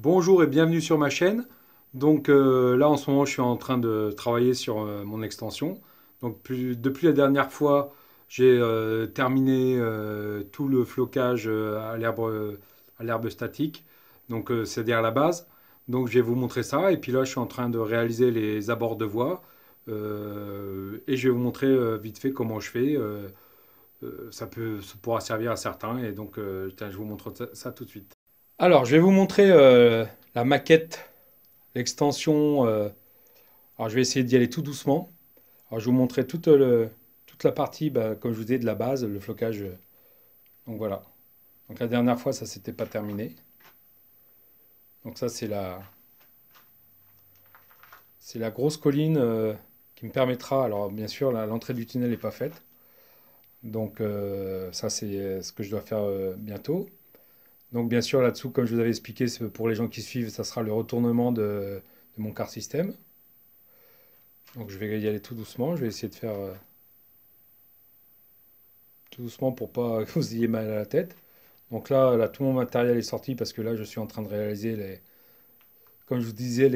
Bonjour et bienvenue sur ma chaîne. Donc là en ce moment je suis en train de travailler sur mon extension. Donc depuis la dernière fois j'ai terminé tout le flocage à l'herbe statique. Donc c'est-à-dire la base. Donc je vais vous montrer ça et puis là je suis en train de réaliser les abords de voie. Et je vais vous montrer vite fait comment je fais. Ça pourra servir à certains et donc tiens, je vous montre ça tout de suite. Alors, je vais vous montrer la maquette, l'extension. Alors, je vais essayer d'y aller tout doucement. Alors, je vais vous montrer toute la partie, bah, comme je vous disais, de la base, le flocage. Donc voilà. Donc la dernière fois, ça s'était pas terminé. Donc ça, c'est la grosse colline qui me permettra. Alors, bien sûr, l'entrée du tunnel n'est pas faite. Donc ça, c'est ce que je dois faire bientôt. Donc bien sûr, là-dessous, comme je vous avais expliqué, pour les gens qui suivent, ça sera le retournement de mon car système. Donc je vais y aller tout doucement. Je vais essayer de faire tout doucement pour pas que vous ayez mal à la tête. Donc là, tout mon matériel est sorti parce que là, je suis en train de réaliser comme je vous disais,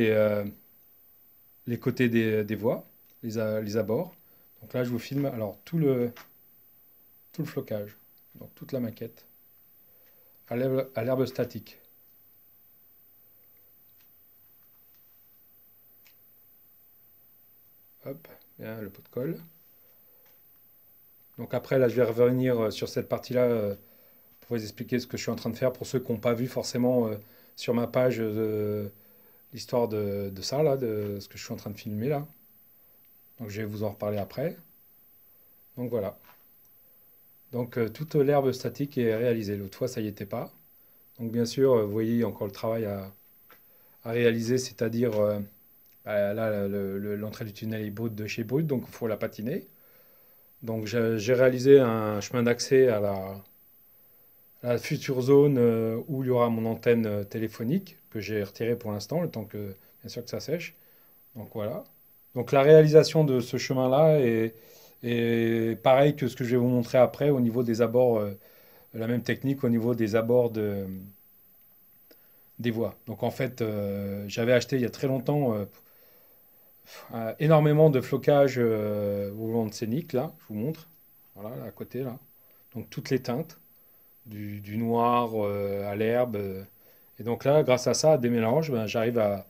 les côtés des voies, les abords. Donc là, je vous filme alors tout le flocage, donc toute la maquette à l'herbe statique. Hop, bien le pot de colle. Donc après, là, je vais revenir sur cette partie-là pour vous expliquer ce que je suis en train de faire pour ceux qui n'ont pas vu forcément sur ma page l'histoire de ça, là, de ce que je suis en train de filmer là. Donc je vais vous en reparler après. Donc voilà. Donc toute l'herbe statique est réalisée. L'autre fois, ça y était pas. Donc bien sûr, vous voyez encore le travail à réaliser, c'est-à-dire bah, là, l'entrée du tunnel est brute de chez brute, donc il faut la patiner. Donc j'ai réalisé un chemin d'accès à la future zone où il y aura mon antenne téléphonique que j'ai retirée pour l'instant, le temps que bien sûr que ça sèche. Donc voilà. Donc la réalisation de ce chemin-là est pareil que ce que je vais vous montrer après au niveau des abords, la même technique au niveau des abords des voies. Donc en fait, j'avais acheté il y a très longtemps énormément de flocage au long de scénique, là, je vous montre, voilà, là, à côté, là. Donc toutes les teintes, du noir à l'herbe. Et donc là, grâce à ça, à des mélanges, ben, j'arrive à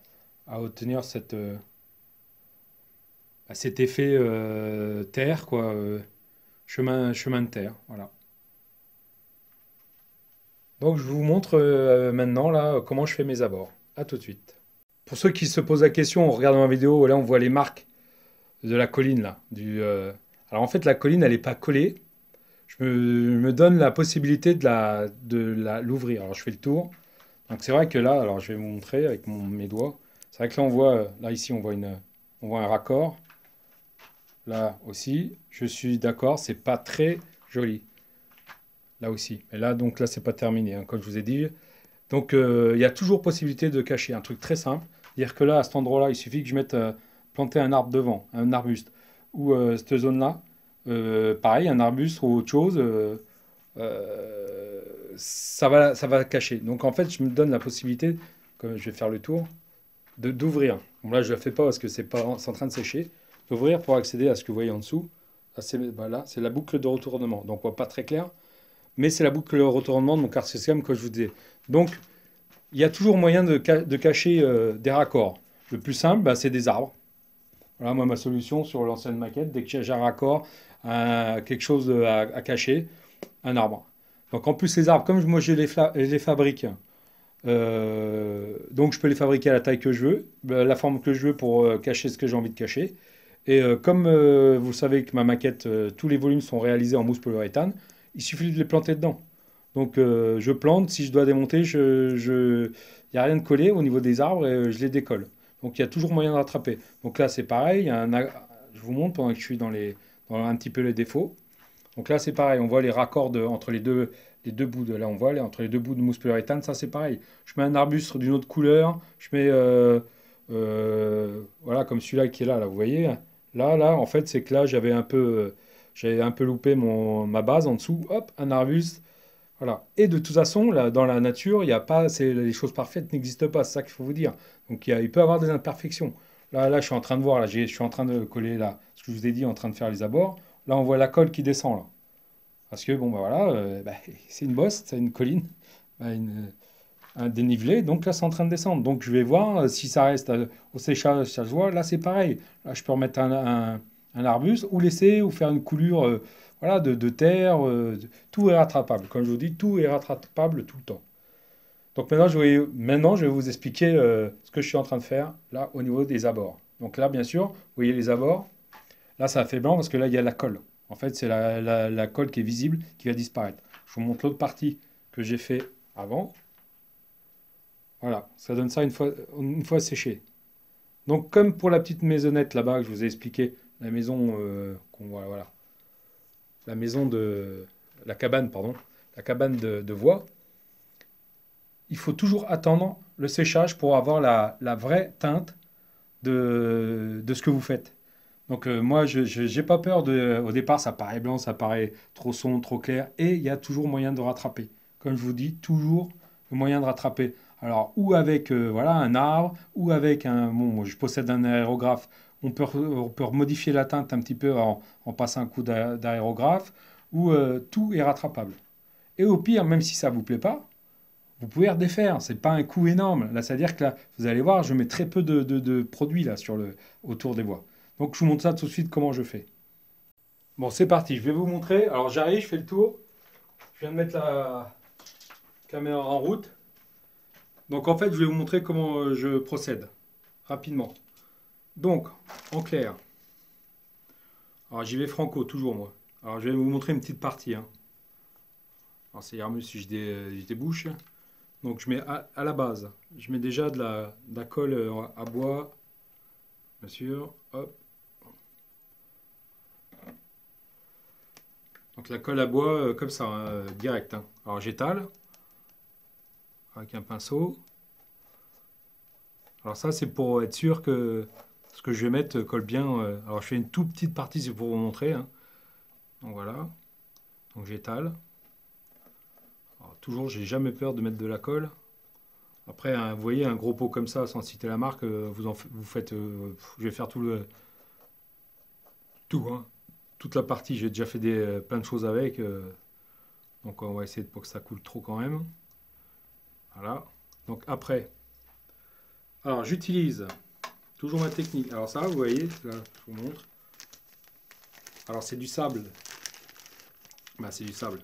obtenir cet effet terre, quoi, chemin de terre, voilà. Donc je vous montre maintenant là comment je fais mes abords. À tout de suite. Pour ceux qui se posent la question en regardant la vidéo, là on voit les marques de la colline là. Alors en fait la colline elle n'est pas collée. Je me donne la possibilité l'ouvrir. Alors je fais le tour. Donc c'est vrai que là, alors je vais vous montrer avec mes doigts. C'est vrai que là on voit, là ici on voit un raccord. Là aussi, je suis d'accord, c'est pas très joli. Là aussi. Et là donc là c'est pas terminé, hein, comme je vous ai dit. Donc il y a toujours possibilité de cacher un truc très simple. C'est-à-dire que là, à cet endroit-là, il suffit que je mette planter un arbre devant, un arbuste. Ou cette zone-là, pareil, un arbuste ou autre chose, ça va cacher. Donc en fait, je me donne la possibilité, comme je vais faire le tour, d'ouvrir. Bon, là, je ne le fais pas parce que c'est en train de sécher. D'ouvrir pour accéder à ce que vous voyez en dessous. Là, c'est la boucle de retournement. Donc, on voit pas très clair, mais c'est la boucle de retournement de mon carte système que je vous disais. Donc, il y a toujours moyen de cacher des raccords. Le plus simple, bah, c'est des arbres. Voilà, moi, ma solution sur l'ancienne maquette, dès que j'ai un raccord, quelque chose à cacher, un arbre. Donc, en plus, les arbres, comme moi, je les fabrique, donc je peux les fabriquer à la taille que je veux, la forme que je veux pour cacher ce que j'ai envie de cacher. Et comme vous savez que ma maquette, tous les volumes sont réalisés en mousse polyuréthane, il suffit de les planter dedans. Donc je plante, si je dois démonter, il n'y a rien de collé au niveau des arbres et je les décolle. Donc il y a toujours moyen de rattraper. Donc là c'est pareil, je vous montre pendant que je suis dans un petit peu les défauts. Donc là c'est pareil, on voit les raccords entre les deux bouts là on voit entre les deux bouts de mousse polyuréthane, ça c'est pareil. Je mets un arbuste d'une autre couleur, je mets voilà comme celui-là qui est là, vous voyez. Là en fait c'est que là j'avais un peu loupé ma base en dessous, hop, un arbuste. Voilà. Et de toute façon, là, dans la nature, il y a pas, les choses parfaites n'existent pas, c'est ça qu'il faut vous dire. Donc il peut y avoir des imperfections. Là, je suis en train de voir, là, je suis en train de coller là, ce que je vous ai dit, en train de faire les abords. Là, on voit la colle qui descend là. Parce que bon, bah voilà, bah, c'est une bosse, c'est une colline, bah, un dénivelé, donc là, c'est en train de descendre. Donc je vais voir si ça reste au séchage, ça se voit. Là, c'est pareil. Là, je peux remettre un arbuste ou laisser ou faire une coulure voilà, de terre. Tout est rattrapable. Comme je vous dis, tout est rattrapable tout le temps. Donc maintenant, je vais vous expliquer ce que je suis en train de faire là au niveau des abords. Donc là, bien sûr, vous voyez les abords. Là, ça a fait blanc parce que là, il y a la colle. En fait, c'est la colle qui est visible qui va disparaître. Je vous montre l'autre partie que j'ai fait avant. Voilà, ça donne ça une fois séché. Donc, comme pour la petite maisonnette là-bas que je vous ai expliqué, la maison qu'on voit, voilà, la maison de la cabane, pardon, la cabane de bois, il faut toujours attendre le séchage pour avoir la vraie teinte de ce que vous faites. Donc moi, je n'ai pas peur au départ, ça paraît blanc, ça paraît trop sombre, trop clair, et il y a toujours moyen de rattraper. Comme je vous dis, toujours le moyen de rattraper. Alors, ou avec voilà, un arbre, ou avec bon, moi, je possède un aérographe, on peut modifier la teinte un petit peu en passant un coup d'aérographe, ou tout est rattrapable. Et au pire, même si ça ne vous plaît pas, vous pouvez redéfaire. C'est pas un coût énorme. Là, c'est-à-dire que là, vous allez voir, je mets très peu de produits là autour des bois. Donc, je vous montre ça tout de suite comment je fais. Bon, c'est parti. Je vais vous montrer. Alors, j'arrive, je fais le tour. Je viens de mettre la caméra en route. Donc, en fait, je vais vous montrer comment je procède rapidement. Donc, en clair. Alors, j'y vais franco, toujours moi. Alors, je vais vous montrer une petite partie, hein. Alors, c'est mieux si je débouche. Donc, je mets à la base, je mets déjà de la colle à bois, bien sûr. Hop. Donc la colle à bois comme ça, hein, direct, hein. Alors j'étale avec un pinceau. Alors ça c'est pour être sûr que ce que je vais mettre colle bien. Alors je fais une toute petite partie, c'est pour vous montrer, hein. Donc voilà. Donc j'étale. Alors, toujours, j'ai jamais peur de mettre de la colle. Après, vous voyez un gros pot comme ça, sans citer la marque, vous faites. Je vais faire tout, hein. Toute la partie. J'ai déjà fait plein de choses avec. Donc on va essayer de pas que ça coule trop quand même. Voilà. Donc après, alors j'utilise toujours ma technique. Alors ça, vous voyez, là, je vous montre. Alors c'est du sable. Bah c'est du sable.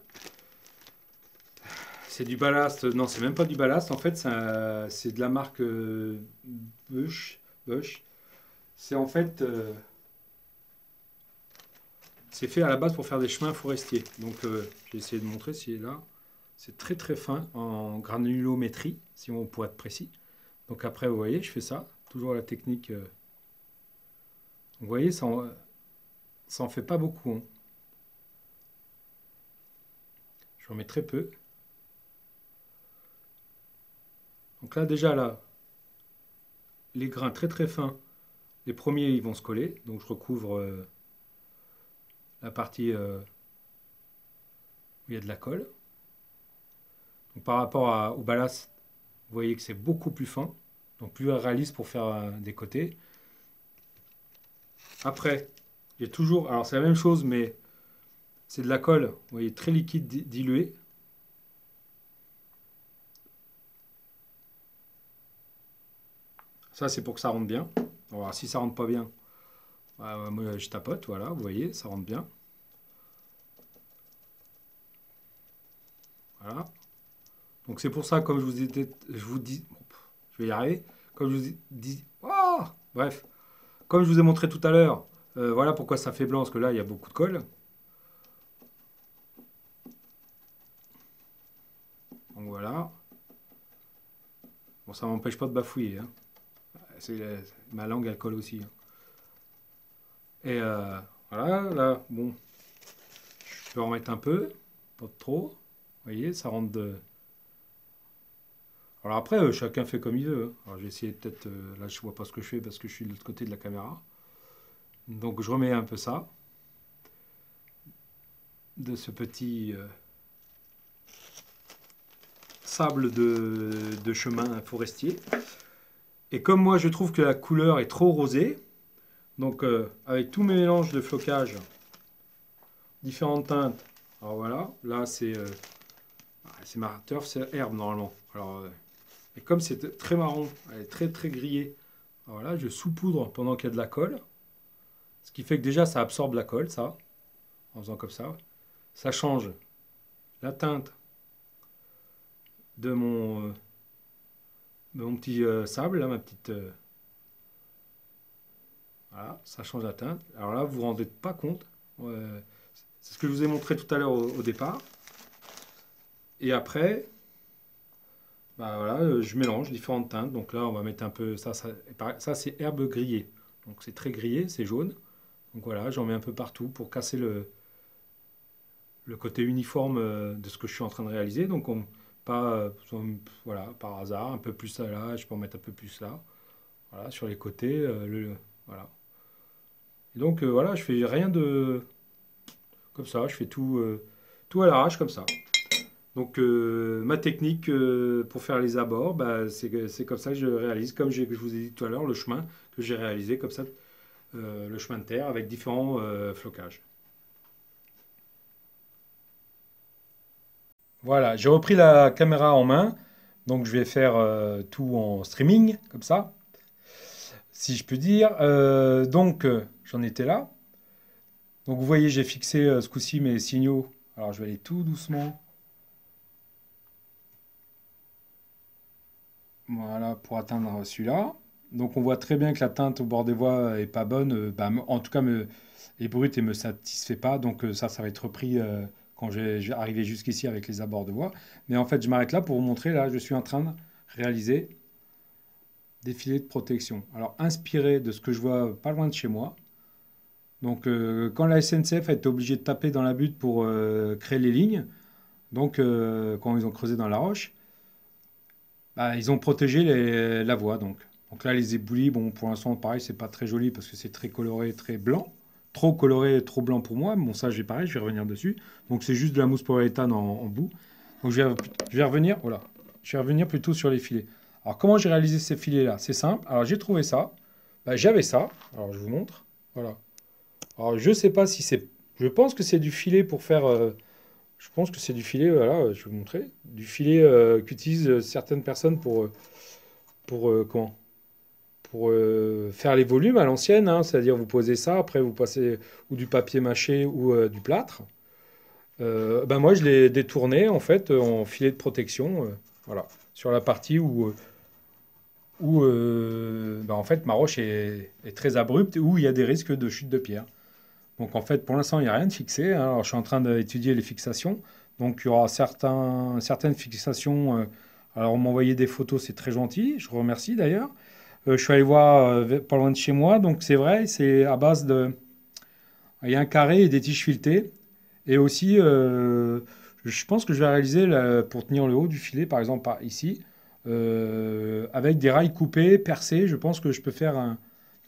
C'est du ballast. Non, c'est même pas du ballast. En fait, c'est de la marque Bush. Bush. C'est en fait, c'est fait à la base pour faire des chemins forestiers. Donc j'ai essayé de montrer si est là. C'est très très fin en granulométrie, si on pourrait être précis. Donc après, vous voyez, je fais ça. Toujours la technique. Vous voyez, ça en fait pas beaucoup, hein. J'en mets très peu. Donc là, déjà, là, les grains très très fins, les premiers, ils vont se coller. Donc je recouvre la partie où il y a de la colle. Donc par rapport au ballast, vous voyez que c'est beaucoup plus fin. Donc plus réaliste pour faire des côtés. Après, j'ai toujours... Alors c'est la même chose, mais c'est de la colle, vous voyez, très liquide, diluée. Ça, c'est pour que ça rentre bien. Alors, si ça rentre pas bien, bah, moi, je tapote, voilà, vous voyez, ça rentre bien. Voilà. Donc c'est pour ça, comme je vous dis, je vais y arriver, comme je vous dis, oh, bref, comme je vous ai montré tout à l'heure, voilà pourquoi ça fait blanc, parce que là, il y a beaucoup de colle. Donc voilà. Bon, ça m'empêche pas de bafouiller, hein. Ma langue, elle colle aussi, hein. Et voilà, là, bon, je peux en mettre un peu, pas trop. Vous voyez, ça rentre de... Alors après, chacun fait comme il veut, hein. Alors j'ai essayé peut-être... là, je vois pas ce que je fais parce que je suis de l'autre côté de la caméra. Donc je remets un peu ça, de ce petit sable de chemin forestier. Et comme moi je trouve que la couleur est trop rosée, donc avec tous mes mélanges de flocage, différentes teintes, alors voilà, là c'est ma turf, c'est herbe normalement. Alors, et comme c'est très marron, elle est très très grillée, alors là je saupoudre pendant qu'il y a de la colle, ce qui fait que déjà ça absorbe la colle, ça, en faisant comme ça change la teinte de mon petit sable, là, ma petite... voilà, ça change la teinte. Alors là, vous vous rendez pas compte. C'est ce que je vous ai montré tout à l'heure au départ. Et après, bah voilà, je mélange différentes teintes. Donc là, on va mettre un peu... Ça c'est herbe grillée. Donc c'est très grillé, c'est jaune. Donc voilà, j'en mets un peu partout pour casser le côté uniforme de ce que je suis en train de réaliser. Donc pas, voilà, par hasard, un peu plus là, je peux en mettre un peu plus là. Voilà, sur les côtés, voilà. Et donc voilà, je fais rien de comme ça, je fais tout à l'arrache comme ça. Donc ma technique pour faire les abords, bah, c'est comme ça que je réalise, comme je vous ai dit tout à l'heure, le chemin que j'ai réalisé comme ça, le chemin de terre avec différents flocages. Voilà, j'ai repris la caméra en main, donc je vais faire tout en streaming, comme ça, si je peux dire. Donc j'en étais là. Donc vous voyez, j'ai fixé ce coup-ci mes signaux. Alors je vais aller tout doucement. Voilà, pour atteindre celui-là. Donc on voit très bien que la teinte au bord des voies est pas bonne. Bah, en tout cas, est brute et me satisfait pas. Donc ça va être repris quand je vais arriver jusqu'ici avec les abords de voie. Mais en fait, je m'arrête là pour vous montrer. Là, je suis en train de réaliser des filets de protection. Alors inspiré de ce que je vois pas loin de chez moi. Donc quand la SNCF a été obligée de taper dans la butte pour créer les lignes, donc quand ils ont creusé dans la roche, bah, ils ont protégé la voie. Donc là, les éboulis, bon, pour l'instant, pareil, c'est pas très joli parce que c'est très coloré, très blanc. Trop coloré, trop blanc pour moi. Bon, ça, pareil, je vais revenir dessus. Donc c'est juste de la mousse polyuréthane en bout. Donc je vais revenir, voilà, je vais revenir plutôt sur les filets. Alors comment j'ai réalisé ces filets-là? C'est simple. Alors j'ai trouvé ça. Bah, j'avais ça. Alors je vous montre. Voilà. Alors je sais pas si c'est. Je pense que c'est du filet pour faire. Je pense que c'est du filet. Voilà, je vais vous montrer. Du filet qu'utilisent certaines personnes comment? Pour faire les volumes à l'ancienne, hein, c'est-à-dire vous posez ça, après vous passez ou du papier mâché ou du plâtre. Ben moi je l'ai détourné en fait en filet de protection, voilà, sur la partie où ben, en fait ma roche est très abrupte et où il y a des risques de chute de pierre. Donc en fait pour l'instant il n'y a rien de fixé, hein. Alors je suis en train d'étudier les fixations, donc il y aura certaines fixations. Alors on m'a envoyé des photos, c'est très gentil, je vous remercie d'ailleurs. Je suis allé voir pas loin de chez moi, donc c'est vrai, c'est à base de... Il y a un carré et des tiges filetées. Et aussi, je pense que je vais réaliser pour tenir le haut du filet, par exemple par ici, avec des rails coupés, percés. Je pense que je peux faire un...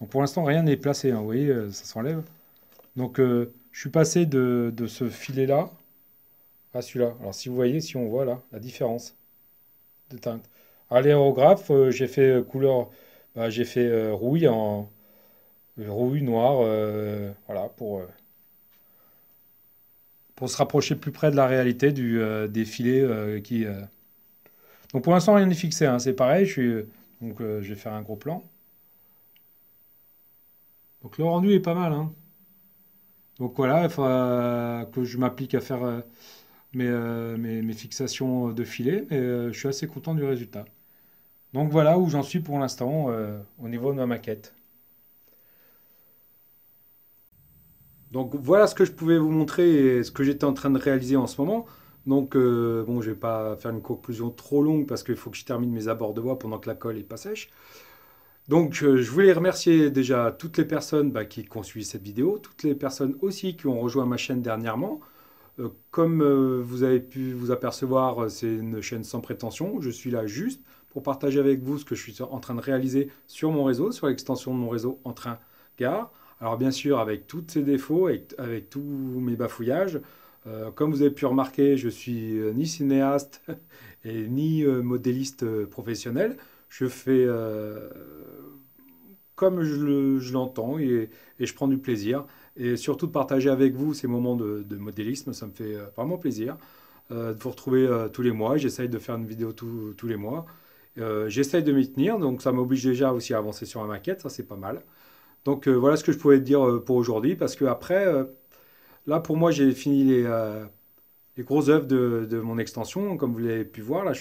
Donc pour l'instant, rien n'est placé, hein, vous voyez, ça s'enlève. Donc je suis passé de ce filet-là à celui-là. Alors si vous voyez, si on voit là, la différence de teinte. À l'aérographe, j'ai fait couleur... bah, j'ai fait rouille noire, voilà, pour se rapprocher plus près de la réalité des filets qui... Donc pour l'instant, rien n'est fixé, hein, c'est pareil, donc je vais faire un gros plan. Donc le rendu est pas mal, hein. Donc voilà, il faudra que je m'applique à faire mes fixations de filets, mais je suis assez content du résultat. Donc voilà où j'en suis pour l'instant au niveau de ma maquette. Donc voilà ce que je pouvais vous montrer et ce que j'étais en train de réaliser en ce moment. Donc bon, je vais pas faire une conclusion trop longue parce qu'il faut que je termine mes abords de voie pendant que la colle est pas sèche. Donc je voulais remercier déjà toutes les personnes qui ont suivi cette vidéo, toutes les personnes aussi qui ont rejoint ma chaîne dernièrement. Comme vous avez pu vous apercevoir, c'est une chaîne sans prétention. Je suis là juste pour partager avec vous ce que je suis en train de réaliser sur mon réseau, sur l'extension de mon réseau Entrain Gare. Alors bien sûr, avec tous ses défauts, avec tous mes bafouillages, Comme vous avez pu remarquer, je suis ni cinéaste et ni modéliste professionnel. Je fais comme je l'entends et je prends du plaisir. Et surtout de partager avec vous ces moments de modélisme, ça me fait vraiment plaisir. De vous retrouver tous les mois. J'essaye de faire une vidéo tous les mois. J'essaye de m'y tenir, donc ça m'oblige déjà aussi à avancer sur ma maquette, ça c'est pas mal. Donc voilà ce que je pouvais te dire pour aujourd'hui, parce que après, là pour moi j'ai fini les grosses œuvres de mon extension, comme vous l'avez pu voir. Là,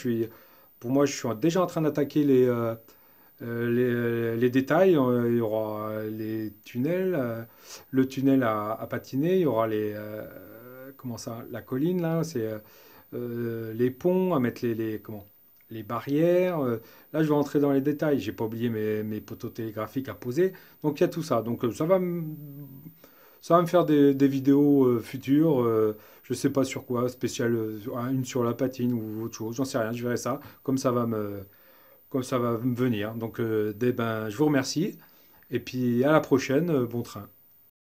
pour moi, je suis déjà en train d'attaquer les détails. Il y aura les tunnels, le tunnel à patiner, il y aura comment ça, la colline là, c'est les ponts à mettre comment, les barrières. Là, je vais rentrer dans les détails. J'ai pas oublié mes poteaux télégraphiques à poser. Donc il y a tout ça. Donc ça va me faire des vidéos futures. Je sais pas sur quoi, spécial, une sur la patine ou autre chose. J'en sais rien. Je verrai ça comme ça va me venir. Donc, ben, je vous remercie. Et puis à la prochaine. Bon train.